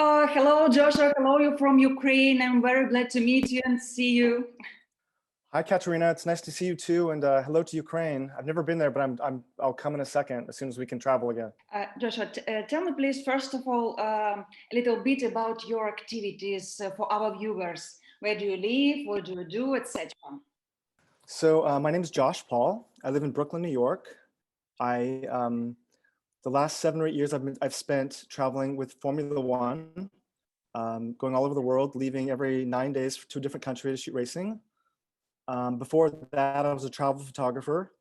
Hello, Joshua. Hello, you're from Ukraine. I'm very glad to meet you and see you. Hi, Katerina. It's nice to see you too, and hello to Ukraine. I've never been there, but I'll come in a second as soon as we can travel again. Joshua, tell me, please, first of all, a little bit about your activities for our viewers. Where do you live? What do you do, etc.? So my name is Josh Paul. I live in Brooklyn, New York. The last 7 or 8 years I've spent traveling with Formula-1, going all over the world, leaving every 9 days to a different country to shoot racing. Before that, I was a travel photographer,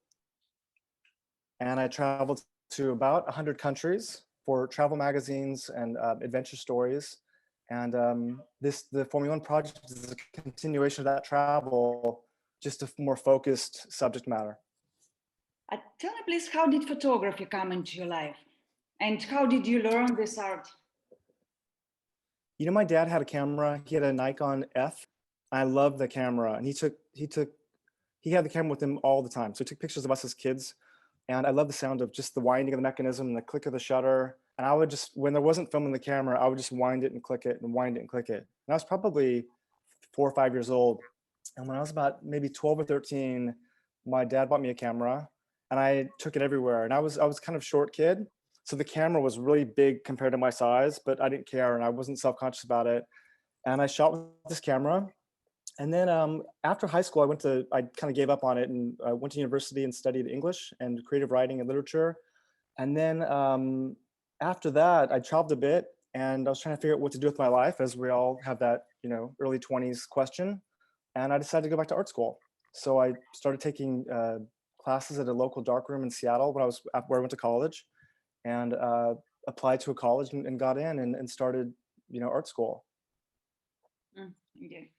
and I traveled to about 100 countries for travel magazines and adventure stories. And the Formula-1 project is a continuation of that travel, just a more focused subject matter. Tell me, please, how did photography come into your life? And how did you learn this art? You know, my dad had a camera. He had a Nikon F. I loved the camera, and he had the camera with him all the time. So he took pictures of us as kids, and I love the sound of just the winding of the mechanism and the click of the shutter. And I would just, when there wasn't film in the camera, I would just wind it and click it and wind it and click it. And I was probably 4 or 5 years old. And when I was about maybe 12 or 13, my dad bought me a camera, and I took it everywhere. And I was kind of short kid, so the camera was really big compared to my size, but I didn't care, and I wasn't self-conscious about it. And I shot with this camera. And then after high school, I kind of gave up on it and went to university and studied English and creative writing and literature. And then after that, I traveled a bit, and I was trying to figure out what to do with my life, as we all have that, early 20s question. And I decided to go back to art school. So I started taking classes at a local darkroom in Seattle where I went to college, and applied to a college and got in and started, art school. Okay.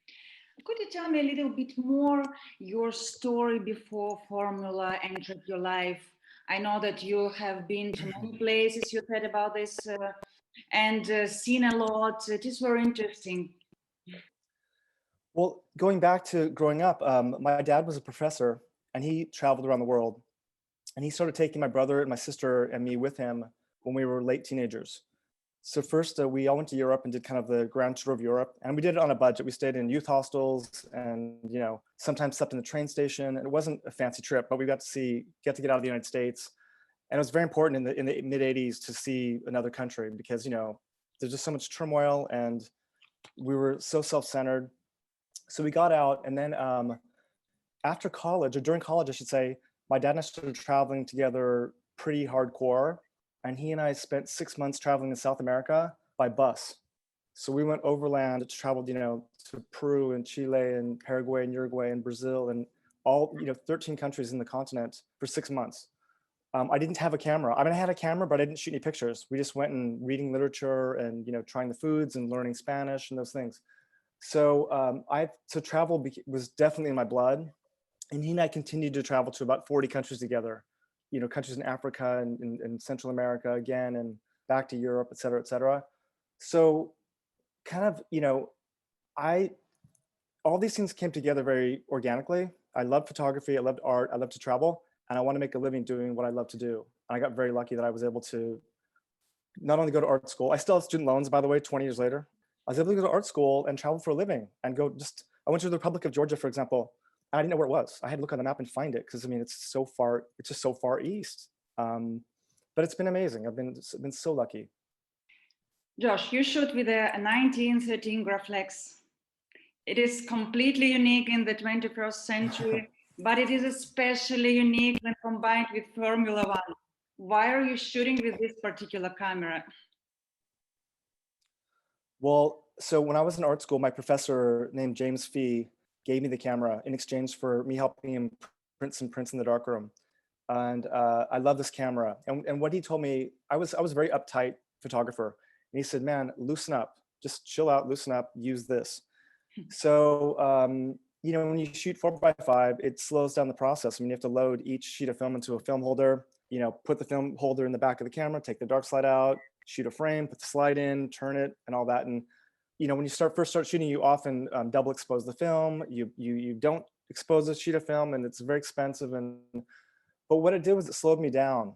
Could you tell me a little bit more your story before Formula entered your life? I know that you have been to many places, you said about this, and seen a lot. It is very interesting. Well, going back to growing up, my dad was a professor, and he traveled around the world. And he started taking my brother and my sister and me with him when we were late teenagers. So first, we all went to Europe and did kind of the grand tour of Europe, and we did it on a budget. We stayed in youth hostels, and sometimes slept in the train station. And it wasn't a fancy trip, but we got to get out of the United States. And it was very important in the mid '80s to see another country, because there's just so much turmoil, and we were so self-centered. So we got out, and then after college, or during college, I should say, my dad and I started traveling together pretty hardcore. And he and I spent 6 months traveling in South America by bus. So we went overland, traveled, to Peru and Chile and Paraguay and Uruguay and Brazil and all, 13 countries in the continent for 6 months. I didn't have a camera. I mean, I had a camera, but I didn't shoot any pictures. We just went and reading literature and, trying the foods and learning Spanish and those things. So travel was definitely in my blood. And he and I continued to travel to about 40 countries together. Countries in Africa and Central America again, and back to Europe, et cetera, et cetera. So kind of, all these things came together very organically. I loved photography, I loved art, I loved to travel, and I want to make a living doing what I love to do. And I got very lucky that I was able to not only go to art school, I still have student loans, by the way, 20 years later. I was able to go to art school and travel for a living and I went to the Republic of Georgia, for example. I didn't know where it was. I had to look on the map and find it, because it's just so far east. But it's been amazing. I've been so lucky. Josh, you shoot with a 1913 Graflex. It is completely unique in the 21st century, but it is especially unique when combined with Formula-1. Why are you shooting with this particular camera? Well, so when I was in art school, my professor named James Fee gave me the camera in exchange for me helping him print some prints in the darkroom. And I love this camera. And what he told me, I was a very uptight photographer. And he said, man, loosen up, just chill out, loosen up, use this. So, when you shoot 4x5, it slows down the process. I mean, you have to load each sheet of film into a film holder, put the film holder in the back of the camera, take the dark slide out, shoot a frame, put the slide in, turn it, and all that. And when you first start shooting, you often double expose the film. You don't expose a sheet of film, and it's very expensive. But what it did was it slowed me down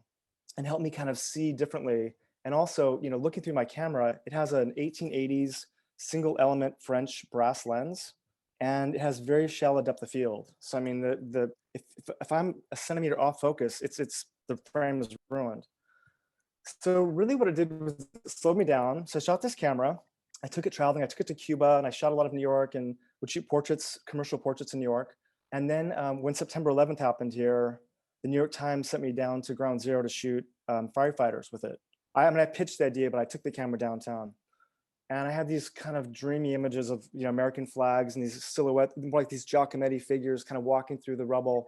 and helped me kind of see differently And also, looking through my camera, it has an 1880s single element French brass lens, and it has very shallow depth of field. So I mean, if I'm a centimeter off focus, it's the frame is ruined. So really what it did was it slowed me down. So I shot this camera, I took it traveling, I took it to Cuba, and I shot a lot of New York and would shoot portraits, commercial portraits in New York. And then when September 11th happened here, the New York Times sent me down to ground zero to shoot firefighters with it. I pitched the idea, but I took the camera downtown. And I had these kind of dreamy images of American flags and these silhouettes, more like these Giacometti figures kind of walking through the rubble.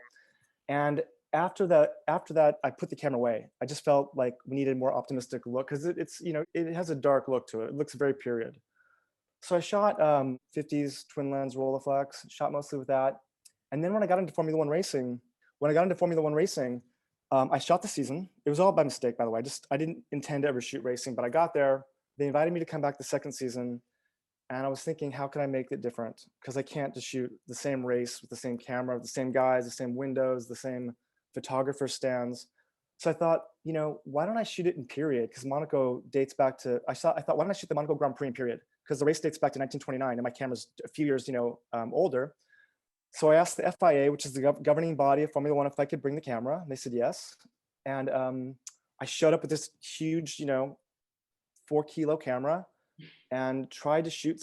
And after that, I put the camera away. I just felt like we needed a more optimistic look because it's it has a dark look to it. It looks very period. So I shot 50s twin lens Rolleiflex, shot mostly with that. And then when I got into Formula 1 racing, I shot the season. It was all by mistake, by the way. I didn't intend to ever shoot racing, but I got there. They invited me to come back the second season. And I was thinking, how can I make it different? Because I can't just shoot the same race with the same camera, the same guys, the same windows, the same photographer stands. So I thought, why don't I shoot it in period? Because Monaco dates back to, I thought, why don't I shoot the Monaco Grand Prix in period? Because the race dates back to 1929 and my camera's a few years, older. So I asked the FIA, which is the governing body of Formula 1, if I could bring the camera. And they said yes. And I showed up with this huge, 4-kilo camera and tried to shoot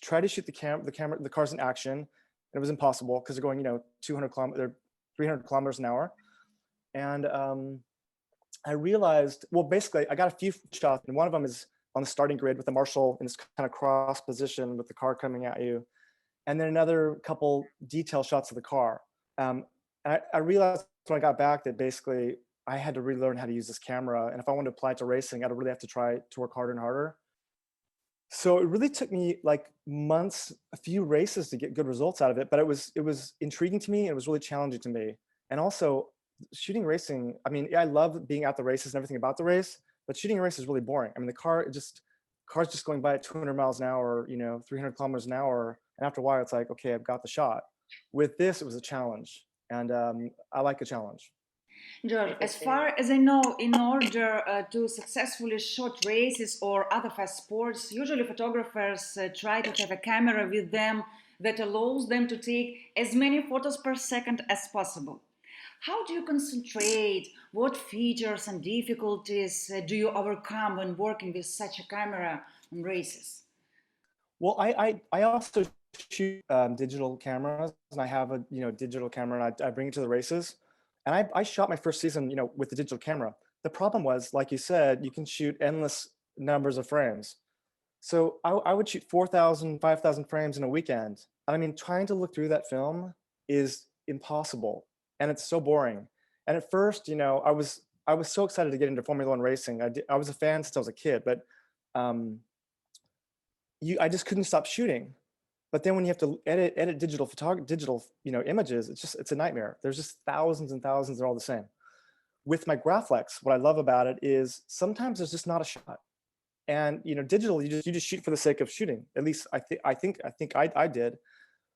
the cars in action. And it was impossible because they're going, 300 kilometers an hour. And I realized, well, basically I got a few shots, and one of them is on the starting grid with the marshal in this kind of cross position with the car coming at you. And then another couple detail shots of the car. I realized when I got back that basically I had to relearn how to use this camera. And if I wanted to apply it to racing, I'd really have to try to work harder and harder. So it really took me like months, a few races to get good results out of it. But it was intriguing to me. And it was really challenging to me. And also shooting racing, I mean, I love being at the races and everything about the race, but shooting a race is really boring. I mean, car's just going by at 200 miles an hour, 300 kilometers an hour. And after a while, it's like, okay, I've got the shot. With this, it was a challenge. And I like a challenge. Josh, as far as I know, in order to successfully shoot races or other fast sports, usually photographers try to have a camera with them that allows them to take as many photos per second as possible. How do you concentrate? What features and difficulties do you overcome when working with such a camera on races? Well, I also shoot digital cameras, and I have a digital camera, and I bring it to the races. And I shot my first season, with the digital camera. The problem was, like you said, you can shoot endless numbers of frames. So I would shoot 4,000, 5,000 frames in a weekend. And I mean, trying to look through that film is impossible. And it's so boring. And at first, I was so excited to get into Formula 1 racing. I was a fan since I was a kid, but I just couldn't stop shooting. But then when you have to edit digital images, it's a nightmare. There's just thousands and thousands. They're all the same. With my Graflex, what I love about it is sometimes there's just not a shot. And digital, you just shoot for the sake of shooting. At least I think I did.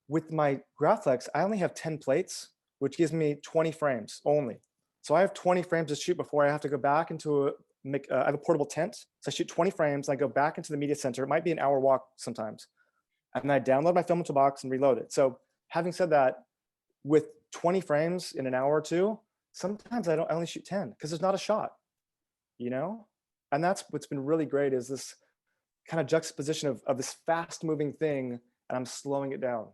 With my Graflex, I only have 10 plates, which gives me 20 frames only. So I have 20 frames to shoot before I have to go back into I have a portable tent. So I shoot 20 frames. I go back into the media center. It might be an hour walk sometimes. And I download my film into a box and reload it. So having said that, with 20 frames in an hour or two, sometimes I only shoot 10 because there's not a shot, And that's what's been really great is this kind of juxtaposition of this fast moving thing, and I'm slowing it down.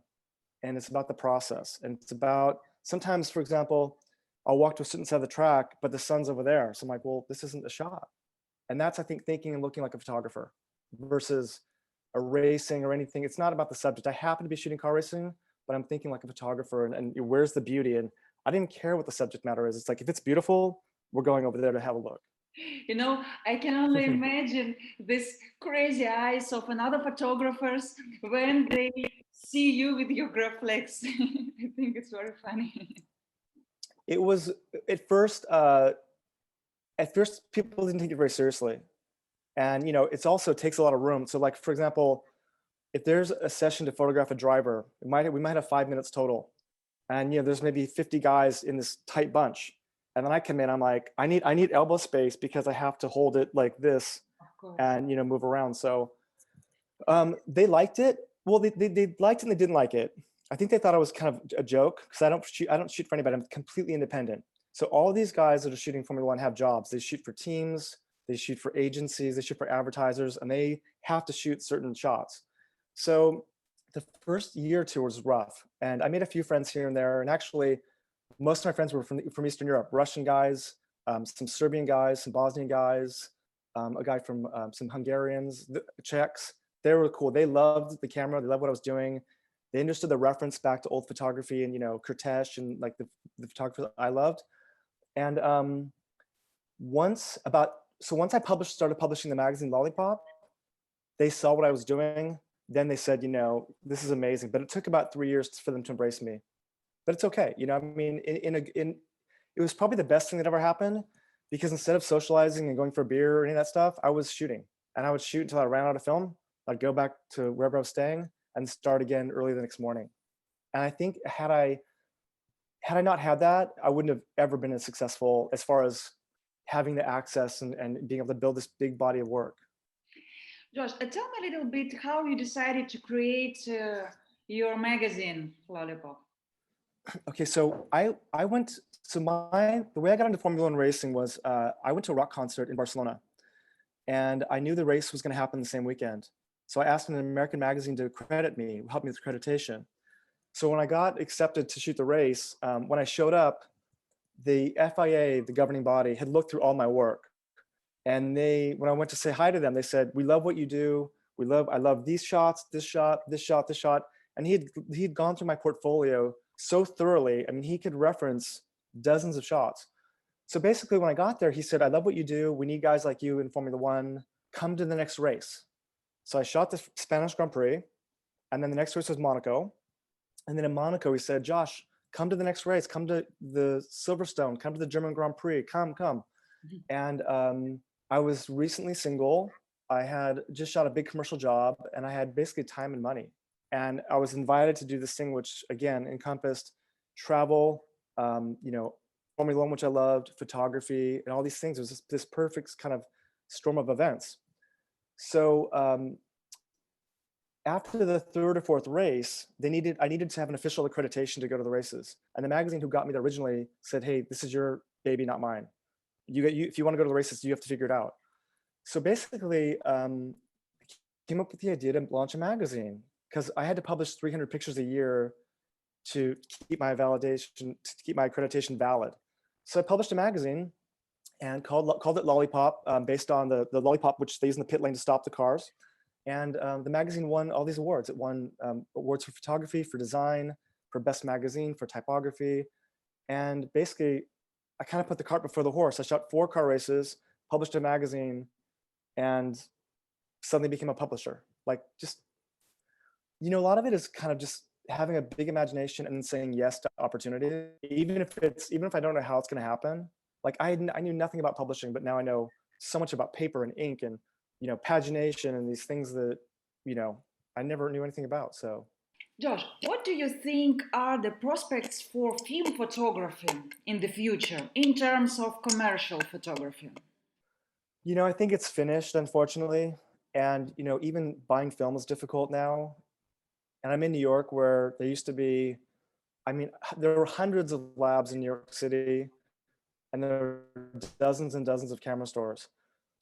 And it's about the process. And it's about, sometimes, for example, I'll walk to a certain side of the track, but the sun's over there. So I'm like, well, this isn't a shot. And that's, I think, thinking and looking like a photographer versus a racing or anything. It's not about the subject. I happen to be shooting car racing, but I'm thinking like a photographer and where's the beauty? And I didn't care what the subject matter is. It's like, if it's beautiful, we're going over there to have a look. I can only imagine this crazy eyes of another photographers when they see you with your Graflex. I think it's very funny. It was at first people didn't take it very seriously. And, it's also takes a lot of room. So like, for example, if there's a session to photograph a driver, we might have 5 minutes total. And, there's maybe 50 guys in this tight bunch. And then I come in, I'm like, I need elbow space because I have to hold it like this and, you know, move around. So they liked it. Well, they liked it and they didn't like it. I think they thought I was kind of a joke because I don't shoot for anybody. I'm completely independent. So all these guys that are shooting Formula 1 have jobs. They shoot for teams, they shoot for agencies, they shoot for advertisers, and they have to shoot certain shots. So the first year or two was rough. And I made a few friends here and there. And actually, most of my friends were from Eastern Europe, Russian guys, some Serbian guys, some Bosnian guys, a guy from some Hungarians, Czechs. They were cool. They loved the camera. They loved what I was doing. They understood the reference back to old photography and, you know, Kurtesh and like the photography that I loved. And once I started publishing the magazine Lollipop, they saw what I was doing. Then they said, you know, this is amazing. But it took about 3 years for them to embrace me. But it's okay. You know, I mean, it was probably the best thing that ever happened, because instead of socializing and going for a beer or any of that stuff, I was shooting. And I would shoot until I ran out of film. I'd go back to wherever I was staying and start again early the next morning. And I think had I not had that, I wouldn't have ever been as successful as far as having the access and being able to build this big body of work. Josh, tell me a little bit how you decided to create your magazine, Lollipop. Okay, so the way I got into Formula 1 racing was I went to a rock concert in Barcelona, and I knew the race was going to happen the same weekend. So I asked an American magazine to credit me, help me with accreditation. So when I got accepted to shoot the race, when I showed up, the FIA, the governing body, had looked through all my work. And when I went to say hi to them, they said, "We love what you do. I love these shots, this shot, this shot, this shot." And he'd gone through my portfolio so thoroughly. I mean, he could reference dozens of shots. So basically when I got there, he said, "I love what you do. We need guys like you in Formula 1. Come to the next race." So I shot the Spanish Grand Prix, and then the next race was Monaco. And then in Monaco, he said, "Josh, come to the next race. Come to the Silverstone. Come to the German Grand Prix. Come." And I was recently single. I had just shot a big commercial job, and I had basically time and money. And I was invited to do this thing, which again encompassed travel, you know, Formula 1, which I loved, photography, and all these things. It was this perfect kind of storm of events. So after the third or fourth race, I needed to have an official accreditation to go to the races. And the magazine who got me there originally said, "Hey, this is your baby, not mine. If you want to go to the races, you have to figure it out." So basically, came up with the idea to launch a magazine, because I had to publish 300 pictures a year to keep my accreditation valid. So I published a magazine and called it Lollipop, based on the lollipop which they use in the pit lane to stop the cars. And the magazine won all these awards. It won awards for photography, for design, for best magazine, for typography. And basically, I kind of put the cart before the horse. I shot 4 car races, published a magazine, and suddenly became a publisher. Like, just, you know, a lot of it is kind of just having a big imagination and saying yes to opportunity, even if I don't know how it's going to happen. Like I knew nothing about publishing, but now I know so much about paper and ink and, you know, pagination and these things that, you know, I never knew anything about. So, Josh, what do you think are the prospects for film photography in the future in terms of commercial photography? You know, I think it's finished, unfortunately. And, you know, even buying film is difficult now. And I'm in New York, where there used to be, I mean, there were hundreds of labs in New York City, and there are dozens and dozens of camera stores.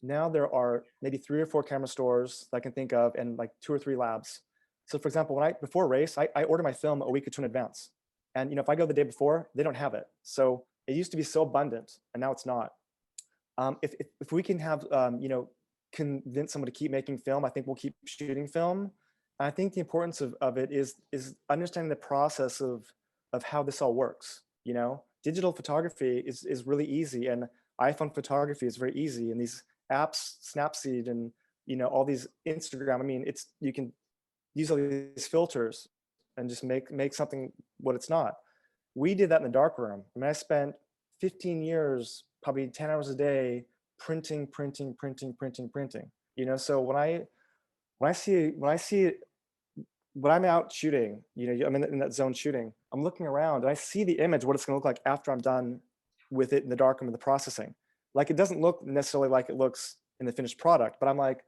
Now there are maybe 3 or 4 camera stores that I can think of, and like 2 or 3 labs. So for example, before a race, I order my film a week or 2 in advance. And, you know, if I go the day before, they don't have it. So it used to be so abundant, and now it's not. If we can have, you know, convince someone to keep making film, I think we'll keep shooting film. And I think the importance of it is understanding the process of how this all works. You know, digital photography is really easy, and iPhone photography is very easy. And these apps, Snapseed, and, you know, all these Instagram, I mean, you can use all these filters and just make something what it's not. We did that in the darkroom. I mean, I spent 15 years, probably 10 hours a day, printing. You know, so when I'm out shooting, you know, I'm in that zone shooting, I'm looking around and I see the image, what it's going to look like after I'm done with it in the darkroom of the processing. Like, it doesn't look necessarily like it looks in the finished product, but I'm like,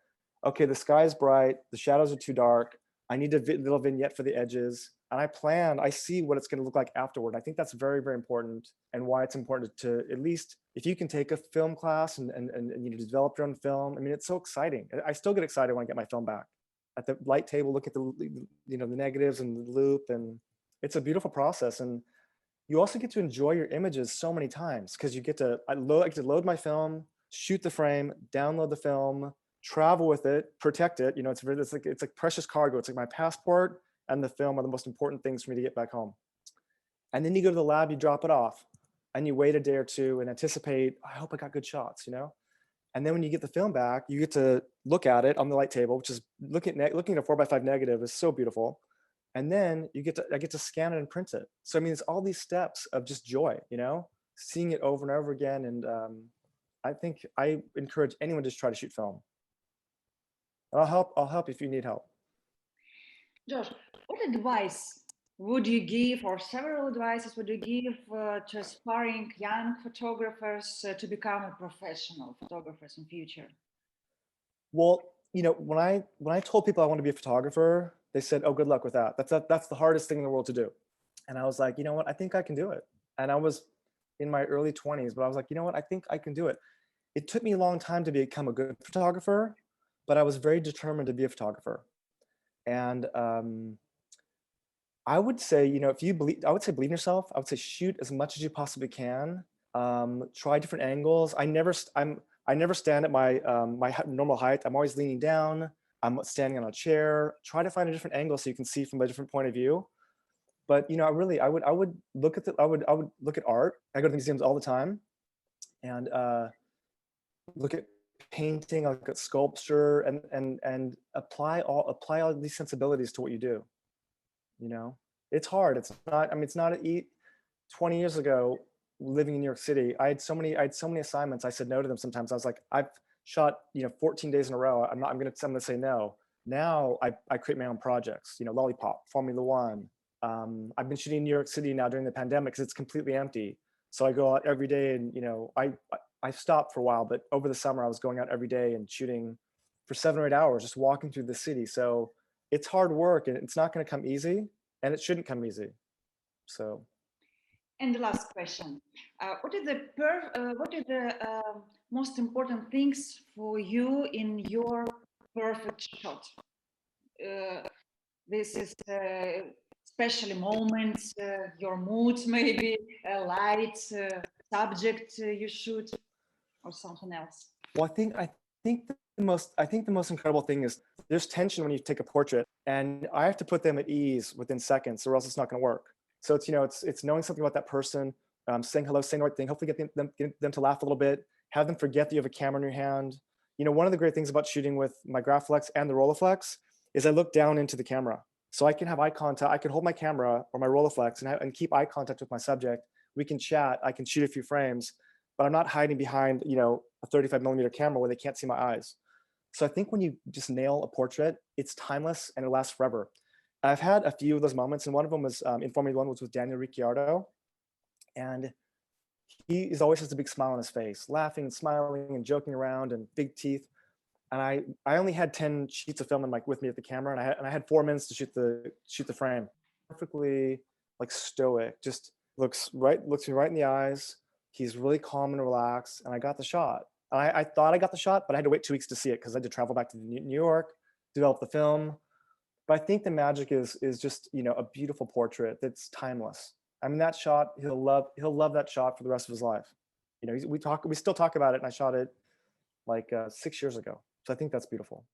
okay, the sky's bright, the shadows are too dark. I need a little vignette for the edges. And I see what it's going to look like afterward. I think that's very, very important, and why it's important to, at least if you can take a film class and you develop your own film. I mean, it's so exciting. I still get excited when I get my film back at the light table, look at the, the negatives and the loop, and it's a beautiful process. And you also get to enjoy your images so many times, because you get to, I get to load my film, shoot the frame, download the film, travel with it, protect it. It's like precious cargo. It's like my passport and the film are the most important things for me to get back home. And then you go to the lab, you drop it off, and you wait a day or two and anticipate, I hope I got good shots, And then when you get the film back, you get to look at it on the light table, which is looking at a 4x5 negative is so beautiful. And then I get to scan it and print it. So I mean, it's all these steps of just joy, seeing it over and over again. And I think I encourage anyone to just try to shoot film. And I'll help if you need help. Josh, what advice would you give, or several advices would you give to aspiring young photographers to become a professional photographers in future? Well, when I told people I want to be a photographer, they said, "Oh, good luck with that. That's the hardest thing in the world to do." And I was like, you know what? I think I can do it. And I was in my early 20s, but I was like, you know what? I think I can do it. It took me a long time to become a good photographer, but I was very determined to be a photographer. And I would say, if you believe, I would say believe in yourself. I would say shoot as much as you possibly can. Try different angles. I never stand at my normal height. I'm always leaning down. I'm standing on a chair. Try to find a different angle so you can see from a different point of view. But I would look at art. I go to museums all the time, and look at painting, look at sculpture, and apply all these sensibilities to what you do. It's hard. It's not 20 years ago, living in New York City, I had so many assignments. I said no to them sometimes. I was like, I've shot 14 days in a row. I'm gonna say no. Now I create my own projects. Lollipop, Формуле-1. I've been shooting in New York City now during the pandemic because it's completely empty. So I go out every day, and I stopped for a while, but over the summer I was going out every day and shooting for 7 or 8 hours, just walking through the city. So it's hard work, and it's not going to come easy, and it shouldn't come easy. So. And the last question: what are the most important things for you in your perfect shot? This is especially moments, your moods, maybe lights, subject you shoot, or something else. Well, I think the most incredible thing is there's tension when you take a portrait, and I have to put them at ease within seconds, or else it's not going to work. So it's knowing something about that person, saying hello, saying the right thing, hopefully get them to laugh a little bit, have them forget that you have a camera in your hand. One of the great things about shooting with my Graflex and the Rolleiflex is I look down into the camera. So I can have eye contact. I can hold my camera or my Rolleiflex and keep eye contact with my subject. We can chat. I can shoot a few frames, but I'm not hiding behind, a 35mm camera where they can't see my eyes. So I think when you just nail a portrait, it's timeless and it lasts forever. I've had a few of those moments, and one of them was in Формуле-1 was with Daniel Ricciardo, and he always has a big smile on his face, laughing and smiling and joking around and big teeth. And I only had 10 sheets of film with me at the camera, and I had 4 minutes to shoot the frame. Perfectly stoic, just looks me right in the eyes. He's really calm and relaxed, and I got the shot. And I thought I got the shot, but I had to wait 2 weeks to see it because I had to travel back to New York, develop the film. But I think the magic is just a beautiful portrait that's timeless. I mean, that shot, he'll love that shot for the rest of his life. We still talk about it, and I shot it 6 years ago. So I think that's beautiful.